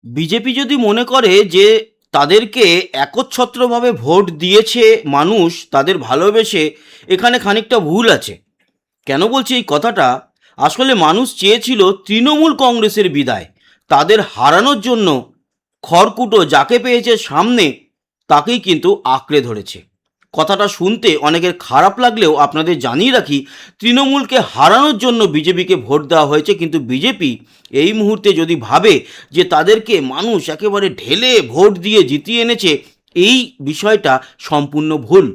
BJP যদি মনে করে যে তাদেরকে একচ্ছত্রভাবে ভোট দিয়েছে মানুষ তাদের ভালোবেসে, এখানে খানিকটা ভুল আছে। কেন বলছি এই কথাটা? আসলে মানুষ চেয়েছিল তৃণমূল কংগ্রেসের বিদায়। তাদের হারানোর জন্য খড়কুটো যাকে পেয়েছে সামনে তাকেই কিন্তু আঁকড়ে ধরেছে। কথাটা শুনতে অনেকের খারাপ লাগলেও আপনাদের জানিয়ে রাখি, তৃণমূলকে হারানোর জন্য বিজেপিকে ভোট দেওয়া হয়েছে। কিন্তু বিজেপি এই মুহূর্তে যদি ভাবে যে তাদেরকে মানুষ একেবারে ঢেলে ভোট দিয়ে জিতিয়ে এনেছে, এই বিষয়টা সম্পূর্ণ ভুল।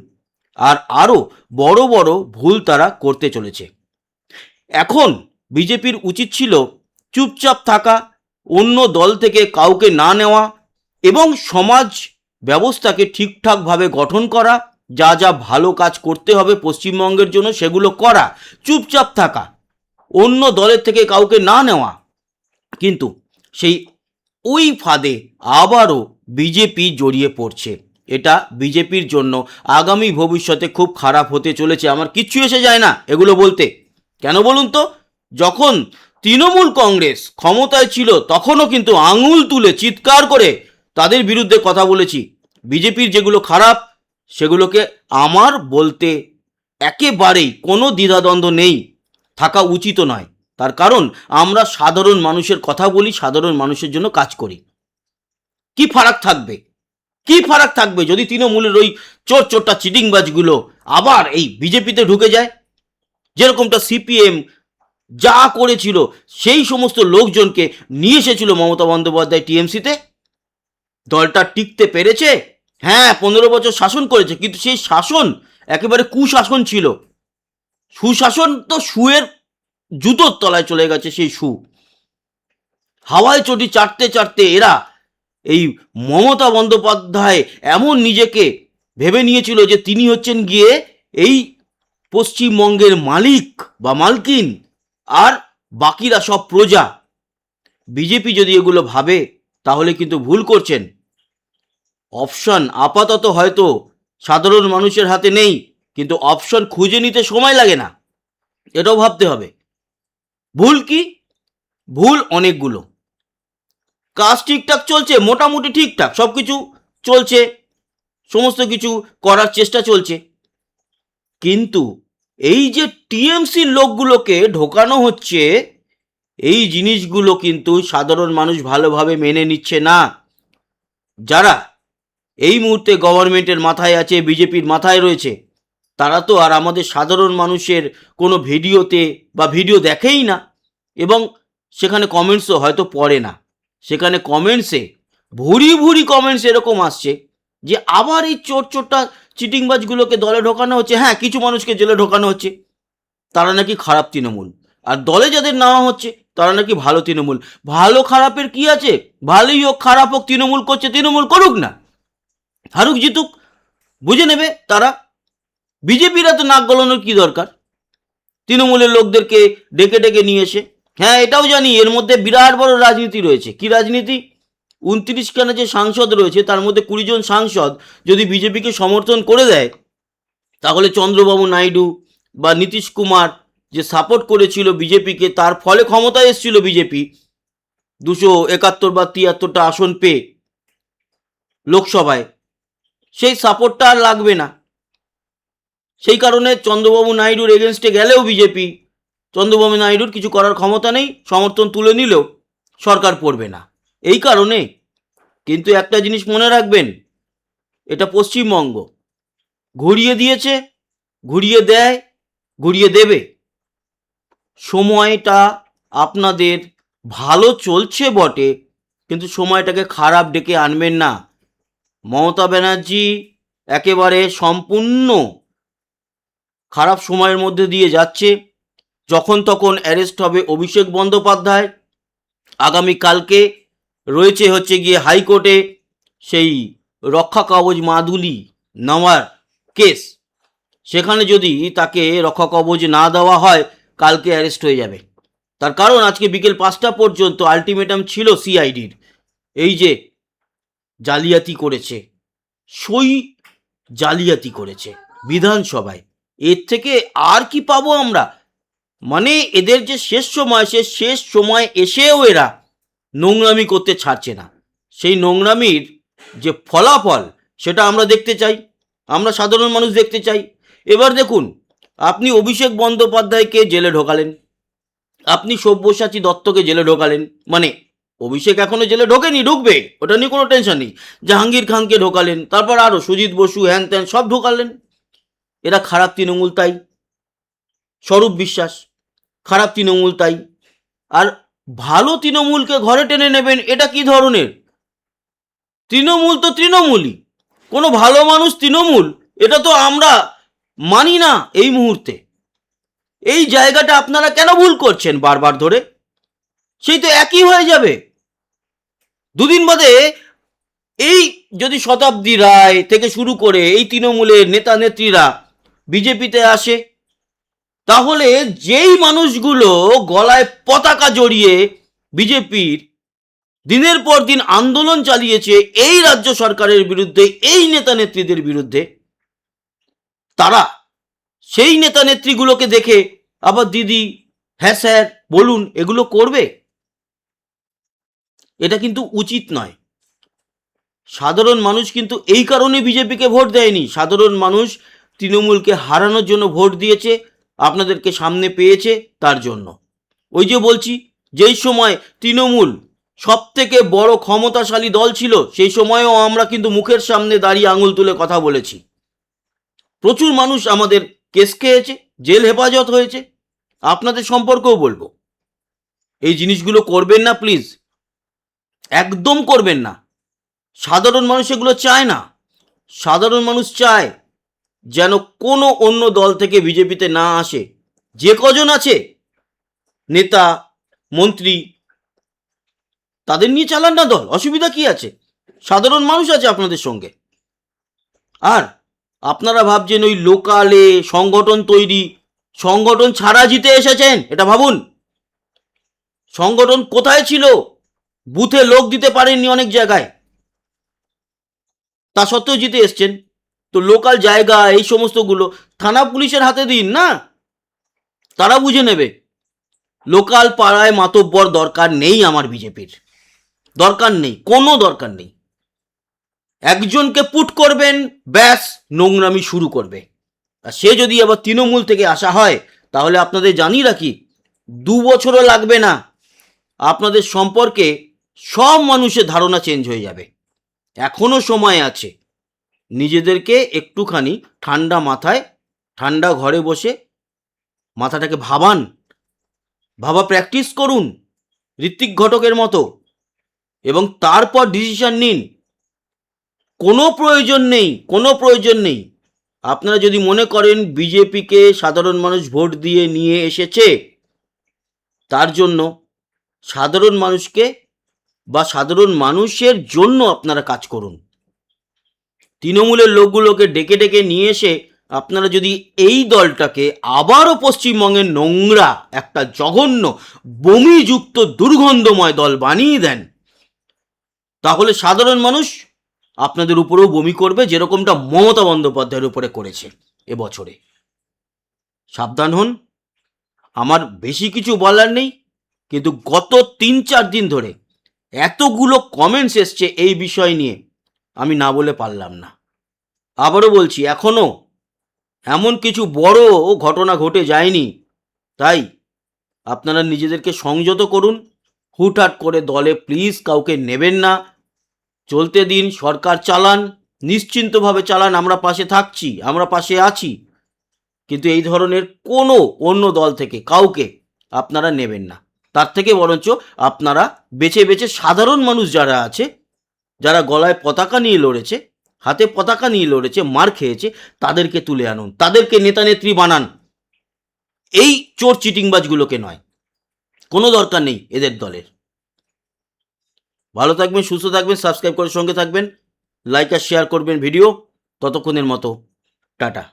আর আরও বড় বড় ভুল তারা করতে চলেছে। এখন বিজেপির উচিত ছিল চুপচাপ থাকা, অন্য দল থেকে কাউকে না নেওয়া এবং সমাজ ব্যবস্থাকে ঠিকঠাকভাবে গঠন করা, যা যা ভালো কাজ করতে হবে পশ্চিমবঙ্গের জন্য সেগুলো করা, চুপচাপ থাকা, অন্য দলের থেকে কাউকে না নেওয়া। কিন্তু সেই ওই ফাঁদে আবারও বিজেপি জড়িয়ে পড়ছে। এটা বিজেপির জন্য আগামী ভবিষ্যতে খুব খারাপ হতে চলেছে। আমার কিচ্ছু এসে যায় না এগুলো বলতে। কেন বলুন তো? যখন তৃণমূল কংগ্রেস ক্ষমতায় ছিল তখনও কিন্তু আঙুল তুলে চিৎকার করে তাদের বিরুদ্ধে কথা বলেছি। বিজেপির যেগুলো খারাপ সেগুলোকে আমার বলতে একেবারেই কোনো দ্বিধাদ্বন্দ্ব নেই, থাকা উচিত নয়। তার কারণ আমরা সাধারণ মানুষের কথা বলি, সাধারণ মানুষের জন্য কাজ করি। কি ফারাক থাকবে? কি ফারাক থাকবে যদি তৃণমূলের ওই চোর চোরটা চিটিংবাজগুলো আবার এই বিজেপিতে ঢুকে যায়? যেরকমটা সিপিএম যা করেছিল, সেই সমস্ত লোকজনকে নিয়ে এসেছিল মমতা বন্দ্যোপাধ্যায় টিএমসিতে। দলটা টিকতে পেরেছে। হ্যাঁ, 15 বছর শাসন করেছে, কিন্তু সেই শাসন একেবারে কুশাসন ছিল। সুশাসন তো শুয়ের জুতোর তলায় চলে গেছে। সেই সু হাওয়ায় চটি চাটতে চাটতে এরা, এই মমতা বন্দ্যোপাধ্যায় এমন নিজেকে ভেবে নিয়েছিল যে তিনি হচ্ছেন গিয়ে এই পশ্চিমবঙ্গের মালিক বা মালকিন, আর বাকিরা সব প্রজা। বিজেপি যদি এগুলো ভাবে তাহলে কিন্তু ভুল করছেন। অপশন আপাতত হয়তো সাধারণ মানুষের হাতে নেই, কিন্তু অপশন খুঁজে নিতে সময় লাগে না, এটাও ভাবতে হবে। ভুল কি? ভুল অনেকগুলো। কাজ ঠিকঠাক চলছে, মোটামুটি ঠিকঠাক সব কিছু চলছে, সমস্ত কিছু করার চেষ্টা চলছে। কিন্তু এই যে টিএমসির লোকগুলোকে ঢোকানো হচ্ছে, এই জিনিসগুলো কিন্তু সাধারণ মানুষ ভালোভাবে মেনে নিচ্ছে না। যারা এই মুহূর্তে গভর্নমেন্টের মাথায় আছে, বিজেপির মাথায় রয়েছে, তারা তো আর আমাদের সাধারণ মানুষের কোনো ভিডিওতে বা ভিডিও দেখেই না, এবং সেখানে কমেন্টসও হয়তো পড়ে না। সেখানে কমেন্টসে ভুরি ভুরি কমেন্টস এরকম আসছে যে আবার এই চোর চোরটা চিটিংবাজগুলোকে দলে ঢোকানো হচ্ছে। হ্যাঁ, কিছু মানুষকে জেলে ঢোকানো হচ্ছে, তারা নাকি খারাপ তৃণমূল। আর দলে যাদের নেওয়া হচ্ছে তারা নাকি ভালো তৃণমূল। ভালো খারাপের কি আছে? ভালোই হোক খারাপ হোক, তৃণমূল করছে, তৃণমূল করুক না, হারুক জিতুক, বুঝে নেবে তারা। বিজেপিরা তো নাক গলানোর কি দরকার তৃণমূলের লোকদেরকে ডেকে ডেকে নিয়ে এসে? হ্যাঁ, এটাও জানি এর মধ্যে বিরাট বড় রাজনীতি রয়েছে। কি রাজনীতি? 29খানা যে সাংসদ রয়েছে তার মধ্যে 20 জন সাংসদ যদি বিজেপিকে সমর্থন করে দেয়, তাহলে চন্দ্রবাবু নাইডু বা নীতিশ কুমার যে সাপোর্ট করেছিল বিজেপিকে, তার ফলে ক্ষমতায় এসেছিল বিজেপি 271 বা 73টা আসন পেয়ে লোকসভায়, সেই সাপোর্টটা আর লাগবে না। সেই কারণে চন্দ্রবাবু নাইডুর এগেনস্টে গেলেও বিজেপি, চন্দ্রবাবু নাইডুর কিছু করার ক্ষমতা নেই, সমর্থন তুলে নিলেও সরকার পড়বে না। এই কারণে কিন্তু একটা জিনিস মনে রাখবেন, এটা পশ্চিমবঙ্গ, ঘুরিয়ে দিয়েছে, ঘুরিয়ে দেয়, ঘুরিয়ে দেবে। সময়টা আপনাদের ভালো চলছে বটে, কিন্তু সময়টাকে খারাপ ডেকে আনবেন না। মমতা ব্যানার্জি একেবারে সম্পূর্ণ খারাপ সময়ের মধ্যে দিয়ে যাচ্ছে। যখন তখন অ্যারেস্ট হবে অভিষেক বন্দ্যোপাধ্যায়। আগামীকালকে রয়েছে হচ্ছে গিয়ে হাইকোর্টে সেই রক্ষা কবচ মাদুলি নেওয়ার কেস। সেখানে যদি তাকে রক্ষা কবচ না দেওয়া হয়, কালকে অ্যারেস্ট হয়ে যাবে। তার কারণ আজকে বিকেল 5টা পর্যন্ত আলটিমেটাম ছিল সিআইডির। এই যে জালিয়াতি করেছে, সই জালিয়াতি করেছে বিধানসভায়, এর থেকে আর কি পাবো আমরা? মানে এদের যে শেষ সময়, সে শেষ সময় এসেও এরা নোংরামি করতে ছাড়ছে না। সেই নোংরামির যে ফলাফল সেটা আমরা দেখতে চাই, আমরা সাধারণ মানুষ দেখতে চাই। এবার দেখুন, আপনি অভিষেক বন্দ্যোপাধ্যায়কে জেলে ঢোকালেন, আপনি সব্যসাচী দত্তকে জেলে ঢোকালেন, মানে অভিষেক এখনো জেলে ঢোকেনি, ঢুকবে, ওটা নিয়ে কোনো টেনশন নেই। জাহাঙ্গীর খানকে ঢোকালেন, তারপর আরও সুজিত বসু, হ্যান ত্যান সব ঢোকালেন। এরা খারাপ তৃণমূল তাই। স্বরূপ বিশ্বাস খারাপ তৃণমূল তাই। আর ভালো তৃণমূলকে ঘরে টেনে নেবেন, এটা কি ধরনের? তৃণমূল তো তৃণমূলই, কোনো ভালো মানুষ তৃণমূল এটা তো আমরা মানি না এই মুহূর্তে। এই জায়গাটা আপনারা কেন ভুল করছেন বারবার ধরে? সেই তো একই হয়ে যাবে দুদিন বাদে। এই যদি শতাব্দী রায় থেকে শুরু করে এই তৃণমূলের নেতা নেত্রীরা বিজেপিতে আসে, তাহলে যেই মানুষগুলো গলায় পতাকা জড়িয়ে বিজেপির দিনের পর দিন আন্দোলন চালিয়েছে এই রাজ্য সরকারের বিরুদ্ধে, এই নেতা নেত্রীদের বিরুদ্ধে, তারা সেই নেতা নেত্রীগুলোকে দেখে আবার দিদি, হ্যাঁ স্যার বলুন, এগুলো করবে? এটা কিন্তু উচিত নয়। সাধারণ মানুষ কিন্তু এই কারণে বিজেপিকে ভোট দেয়নি। সাধারণ মানুষ তৃণমূলকে হারানোর জন্য ভোট দিয়েছে, আপনাদেরকে সামনে পেয়েছে তার জন্য। ওই যে বলছি, যেই সময় তৃণমূল সব থেকে বড় ক্ষমতাশালী দল ছিল, সেই সময়ও আমরা কিন্তু মুখের সামনে দাঁড়িয়ে আঙুল তুলে কথা বলেছি। প্রচুর মানুষ আমাদের কেস খেয়েছে, জেল হেফাজত হয়েছে। আপনাদের সম্পর্কেও বলবো, এই জিনিসগুলো করবেন না প্লিজ, একদম করবেন না। সাধারণ মানুষ এগুলো চায় না। সাধারণ মানুষ চায় যেন কোনো অন্য দল থেকে বিজেপিতে না আসে। যে কজন আছে নেতা মন্ত্রী, তাদের নিয়ে চালান না দল, অসুবিধা কি আছে? সাধারণ মানুষ আছে আপনাদের সঙ্গে। আর আপনারা ভাবছেন ওই লোকালে সংগঠন তৈরি, সংগঠন ছাড়া জিতে এসেছেন, এটা ভাবুন। সংগঠন কোথায় ছিল? বুথে লোক দিতে পারেননি অনেক জায়গায়, তা সত্ত্বেও জিতে এসছেন। তো লোকাল জায়গা এই সমস্তগুলো থানা পুলিশের হাতে দিন না, তারা বুঝে নেবে। লোকাল পাড়ায় মাতব্বর দরকার নেই আমার বিজেপির, দরকার নেই, কোনো দরকার নেই। একজনকে পুট করবেন, ব্যাস নোংরামি শুরু করবে। আর সে যদি আবার তৃণমূল থেকে আসা হয়, তাহলে আপনাদের জানিয়ে রাখি 2 বছরও লাগবে না, আপনাদের সম্পর্কে সব মানুষের ধারণা চেঞ্জ হয়ে যাবে। এখনো সময় আছে। নিজেদেরকে একটুখানি ঠান্ডা মাথায়, ঠান্ডা ঘরে বসে মাথাটাকে ভাবা প্র্যাকটিস করুন ঋত্বিক ঘটকের মতো, এবং তারপর ডিসিশন নিন। কোনো প্রয়োজন নেই। আপনারা যদি মনে করেন বিজেপিকে সাধারণ মানুষ ভোট দিয়ে নিয়ে এসেছে, তার জন্য সাধারণ মানুষকে বা সাধারণ মানুষের জন্য আপনারা কাজ করুন। তৃণমূলের লোকগুলোকে ডেকে ডেকে নিয়ে এসে আপনারা যদি এই দলটাকে আবারও পশ্চিমবঙ্গের নোংরা একটা জঘন্য বমিযুক্ত দুর্গন্ধময় দল বানিয়ে দেন, তাহলে সাধারণ মানুষ আপনাদের উপরেও বমি করবে, যেরকমটা মমতা বন্দ্যোপাধ্যায়ের উপরে করেছে এবছরে। সাবধান হন। আমার বেশি কিছু বলার নেই, কিন্তু গত 3-4 দিন ধরে এতগুলো কমেন্টস এসছে এই বিষয় নিয়ে, আমি না বলে পারলাম না। আবারও বলছি, এখনো এমন কিছু বড় ঘটনা ঘটে যায়নি, তাই আপনারা নিজেদেরকে সংযত করুন। হুটহাট করে দলে প্লিজ কাউকে নেবেন না। চলতে দিন, সরকার চালান, নিশ্চিন্তভাবে চালান, আমরা পাশে থাকছি, আমরা পাশে আছি। কিন্তু এই ধরনের কোনো অন্য দল থেকে কাউকে আপনারা নেবেন না। তার থেকে বরঞ্চ আপনারা বেছে বেছে সাধারণ মানুষ যারা আছে, যারা গলায় পতাকা নিয়ে লড়েছে, হাতে পতাকা নিয়ে লড়েছে, মার খেয়েছে, তাদেরকে তুলে আনুন, তাদেরকে নেতা নেত্রী বানান। এই চোর চিটিংবাজগুলোকে নয়। কোনো দরকার নেই এদের দলের। ভালো থাকবেন, সুস্থ থাকবেন, সাবস্ক্রাইব করে সঙ্গে থাকবেন, লাইক আর শেয়ার করবেন ভিডিও। ততক্ষণের মতো টাটা।